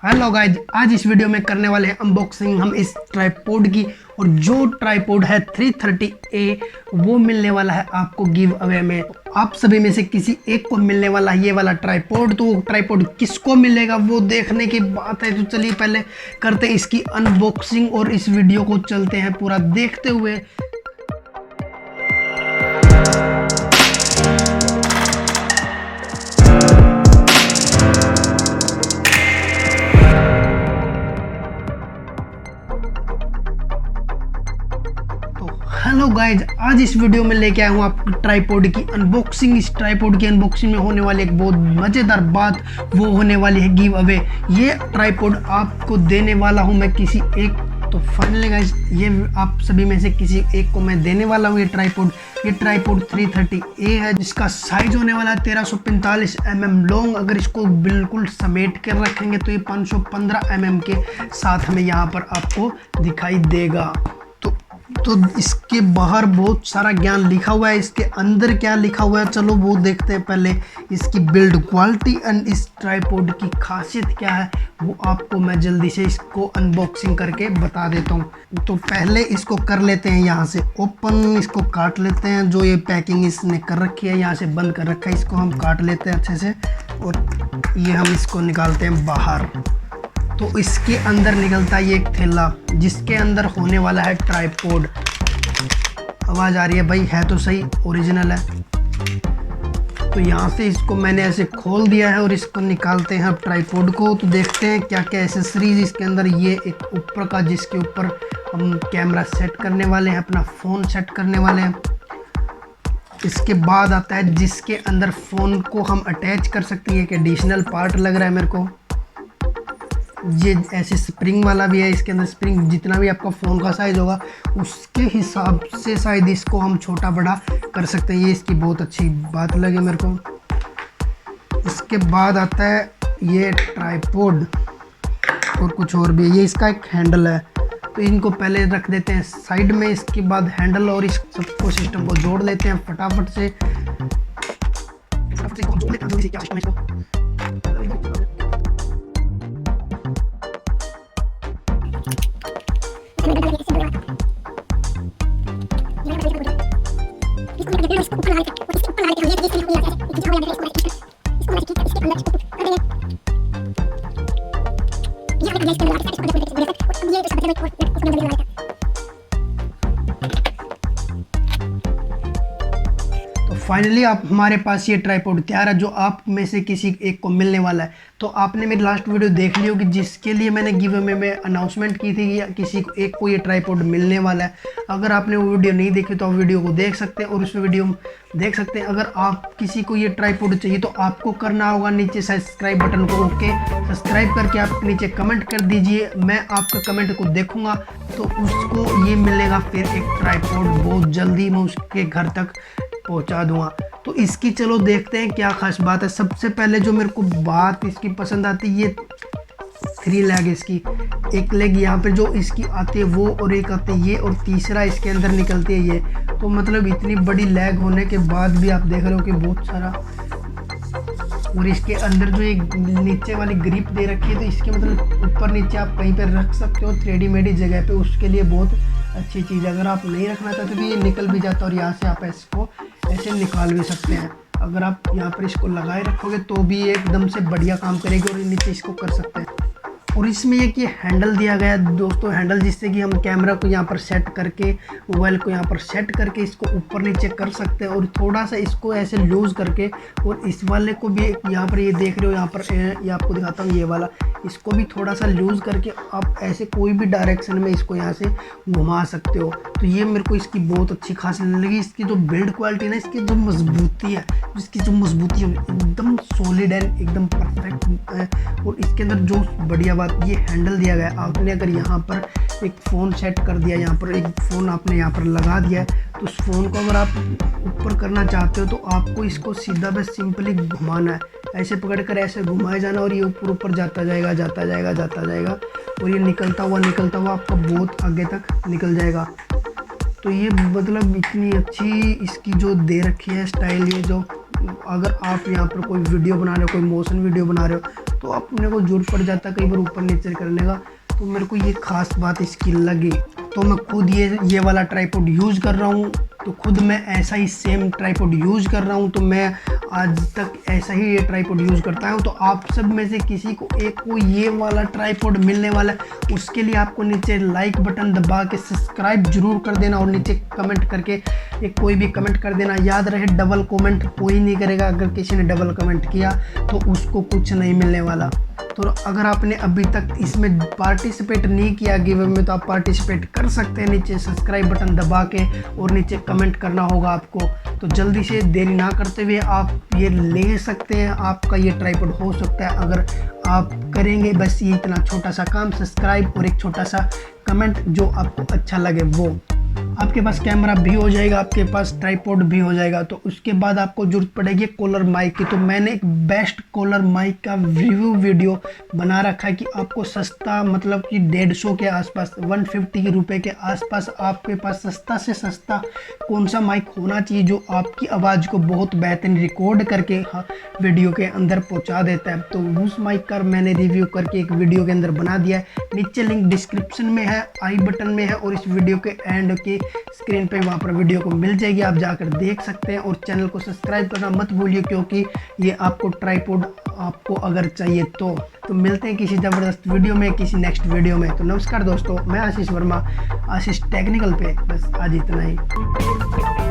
Hello guys, आज इस video में करने वाले हैं अनबॉक्सिंग हम इस ट्राइपॉड की। और जो ट्राइपॉड है 330A वो मिलने वाला है आपको गिव अवे में। आप सभी में से किसी एक को मिलने वाला है ये वाला ट्राइपॉड। तो वो ट्राइपॉड किसको मिलेगा वो देखने की बात है। तो चलिए पहले करते हैं इसकी अनबॉक्सिंग और इस वीडियो को चलते हैं पूरा देखते हुए। हेलो गाइज, आज इस वीडियो में लेके आया हूँ आपको ट्राइपॉड की अनबॉक्सिंग। इस ट्राइपॉड की अनबॉक्सिंग में होने वाली एक बहुत मज़ेदार बात वो होने वाली है गिव अवे। ये ट्राइपॉड आपको देने वाला हूँ मैं किसी एक। तो फाइनली गाइज ये आप सभी में से किसी एक को मैं देने वाला हूँ ये ट्राइपॉड। ये ट्राइपॉड 330A है जिसका साइज होने वाला है 1345 mm लॉन्ग। अगर इसको बिल्कुल समेट कर रखेंगे तो ये 515 mm के साथ हमें यहाँ पर आपको दिखाई देगा। तो इसके बाहर बहुत सारा ज्ञान लिखा हुआ है। इसके अंदर क्या लिखा हुआ है चलो वो देखते हैं। पहले इसकी बिल्ड क्वालिटी एंड इस ट्राइपॉड की खासियत क्या है वो आपको मैं जल्दी से इसको अनबॉक्सिंग करके बता देता हूँ। तो पहले इसको कर लेते हैं यहाँ से ओपन। इसको काट लेते हैं, जो ये पैकिंग इसने कर रखी है यहाँ से बंद कर रखा है, इसको हम काट लेते हैं अच्छे से। और ये हम इसको निकालते हैं बाहर। तो इसके अंदर निकलता है ये एक थैला जिसके अंदर होने वाला है ट्राइपॉड। आवाज़ आ रही है भाई, है तो सही, ओरिजिनल है। तो यहाँ से इसको मैंने ऐसे खोल दिया है और इसको निकालते हैं अब ट्राइपॉड को। तो देखते हैं क्या क्या एसेसरीज इसके अंदर। ये एक ऊपर का जिसके ऊपर हम कैमरा सेट करने वाले हैं, अपना फ़ोन सेट करने वाले हैं। इसके बाद आता है जिसके अंदर फ़ोन को हम अटैच कर सकते हैं। एक एडिशनल पार्ट लग रहा है मेरे को। ये ऐसे स्प्रिंग वाला भी है, इसके अंदर स्प्रिंग जितना भी आपका फ़ोन का साइज़ होगा उसके हिसाब से शायद इसको हम छोटा बड़ा कर सकते हैं। ये इसकी बहुत अच्छी बात लगी मेरे को। इसके बाद आता है ये ट्राइपॉड और कुछ और भी। ये इसका एक हैंडल है, तो इनको पहले रख देते हैं साइड में। इसके बाद हैंडल और इस सबको सिस्टम को जोड़ लेते हैं फटाफट से। जोड़ लेते हैं जल्दी से, क्या सिस्टम है इसको। फाइनली आप हमारे पास ये ट्राइपॉड तैयार है जो आप में से किसी एक को मिलने वाला है। तो आपने मेरी लास्ट वीडियो देख ली होगी जिसके लिए मैंने गिव अवे में अनाउंसमेंट की थी कि किसी को एक को ये ट्राइपॉड मिलने वाला है। अगर आपने वो वीडियो नहीं देखी तो आप वीडियो को देख सकते हैं और उस वीडियो में देख सकते हैं। अगर आप किसी को ये ट्राइपॉड चाहिए तो आपको करना होगा नीचे सब्सक्राइब बटन को ओके सब्सक्राइब करके आप नीचे कमेंट कर दीजिए। मैं आपका कमेंट को देखूंगा तो उसको ये मिलेगा फिर एक ट्राइपॉड। बहुत जल्दी मैं उसके घर तक पहुंचा दूंगा। तो इसकी चलो देखते हैं क्या खास बात है। सबसे पहले जो मेरे को बात इसकी पसंद आती है, ये 3 लेग इसकी। एक लेग यहाँ पे जो इसकी आती है वो, और एक आती है ये, और तीसरा इसके अंदर निकलती है ये। तो मतलब इतनी बड़ी लेग होने के बाद भी आप देख रहे हो कि बहुत सारा। और इसके अंदर जो एक नीचे वाली ग्रिप दे रखी है तो इसके मतलब ऊपर नीचे आप कहीं पर रख सकते हो टेढ़ी मेढ़ी जगह पे, उसके लिए बहुत अच्छी चीज़ है। अगर आप नहीं रखना चाहते तो ये निकल भी जाता है और यहाँ से आप इसको ऐसे निकाल भी सकते हैं। अगर आप यहाँ पर इसको लगाए रखोगे तो भी ये एकदम से बढ़िया काम करेगी और नीचे इसको कर सकते हैं। और इसमें एक ये हैंडल दिया गया है दोस्तों, हैंडल जिससे कि हम कैमरा को यहाँ पर सेट करके, मोबाइल को यहाँ पर सेट करके इसको ऊपर नीचे कर सकते हैं। और थोड़ा सा इसको ऐसे लूज़ करके, और इस वाले को भी यहाँ पर ये देख रहे हो यहाँ पर ये आपको दिखाता हूँ, ये वाला इसको भी थोड़ा सा लूज़ करके आप ऐसे कोई भी डायरेक्शन में इसको यहाँ से घुमा सकते हो। तो ये मेरे को इसकी बहुत अच्छी खासियत लगी। इसकी जो बिल्ड क्वालिटी ना, इसकी जो मजबूती है, इसकी जो मजबूती है एकदम सॉलिड है, एकदम परफेक्ट है। और इसके अंदर जो बढ़िया बात ये हैंडल दिया गया है। आपने अगर यहाँ पर एक फ़ोन सेट कर दिया, यहाँ पर एक फ़ोन आपने यहाँ पर लगा दिया है, तो उस फ़ोन को अगर आप ऊपर करना चाहते हो तो आपको इसको सीधा बस सिंपली घुमाना है, ऐसे पकड़कर ऐसे घुमाए जाना और ये ऊपर ऊपर जाता जाएगा जाता जाएगा जाता जाएगा और ये निकलता हुआ आपका बहुत आगे तक निकल जाएगा। तो ये मतलब इतनी अच्छी इसकी जो दे रखी है स्टाइल, ये जो अगर आप यहाँ पर कोई वीडियो बना रहे हो, कोई मोशन वीडियो बना रहे हो तो अपने को जरूरत पड़ जाता कई बार ऊपर नीचे करने का। तो मेरे को ये खास बात इसकी लगी, तो मैं खुद ये वाला ट्राइपॉड यूज़ कर रहा हूँ। तो खुद मैं ऐसा ही सेम ट्राइपॉड यूज़ कर रहा हूँ। तो मैं आज तक ऐसा ही ये ट्राइपॉड यूज़ करता हूँ। तो आप सब में से किसी को एक को ये वाला ट्राइपॉड मिलने वाला है, उसके लिए आपको नीचे लाइक बटन दबा के सब्सक्राइब जरूर कर देना और नीचे कमेंट करके एक कोई भी कमेंट कर देना। याद रहे डबल कमेंट कोई नहीं करेगा, अगर किसी ने डबल कमेंट किया तो उसको कुछ नहीं मिलने वाला। तो अगर आपने अभी तक इसमें पार्टिसिपेट नहीं किया गिव अवे में, तो आप पार्टिसिपेट कर सकते हैं नीचे सब्सक्राइब बटन दबा के, और नीचे कमेंट करना होगा आपको। तो जल्दी से देरी ना करते हुए आप ये ले सकते हैं, आपका ये ट्राइपॉड हो सकता है अगर आप करेंगे बस ये इतना छोटा सा काम, सब्सक्राइब और एक छोटा सा कमेंट जो आपको अच्छा लगे वो। आपके पास कैमरा भी हो जाएगा, आपके पास ट्राइपॉड भी हो जाएगा। तो उसके बाद आपको जरूरत पड़ेगी कॉलर माइक की। तो मैंने एक बेस्ट कॉलर माइक का रिव्यू वीडियो बना रखा है कि आपको सस्ता मतलब कि 150 के आसपास 150 रुपये के आसपास आपके पास सस्ता से सस्ता कौन सा माइक होना चाहिए जो आपकी आवाज़ को बहुत बेहतरीन रिकॉर्ड करके वीडियो के अंदर पहुँचा देता है। तो उस माइक का मैंने रिव्यू करके एक वीडियो के अंदर बना दिया है। नीचे लिंक डिस्क्रिप्शन में है, आई बटन में है, और इस वीडियो के एंड के स्क्रीन पे वहाँ पर वीडियो को मिल जाएगी, आप जाकर देख सकते हैं। और चैनल को सब्सक्राइब करना मत भूलिए, क्योंकि ये आपको ट्राइपॉड आपको अगर चाहिए तो मिलते हैं किसी ज़बरदस्त वीडियो में, किसी नेक्स्ट वीडियो में। तो नमस्कार दोस्तों, मैं आशीष वर्मा, आशीष टेक्निकल पे। बस आज इतना ही।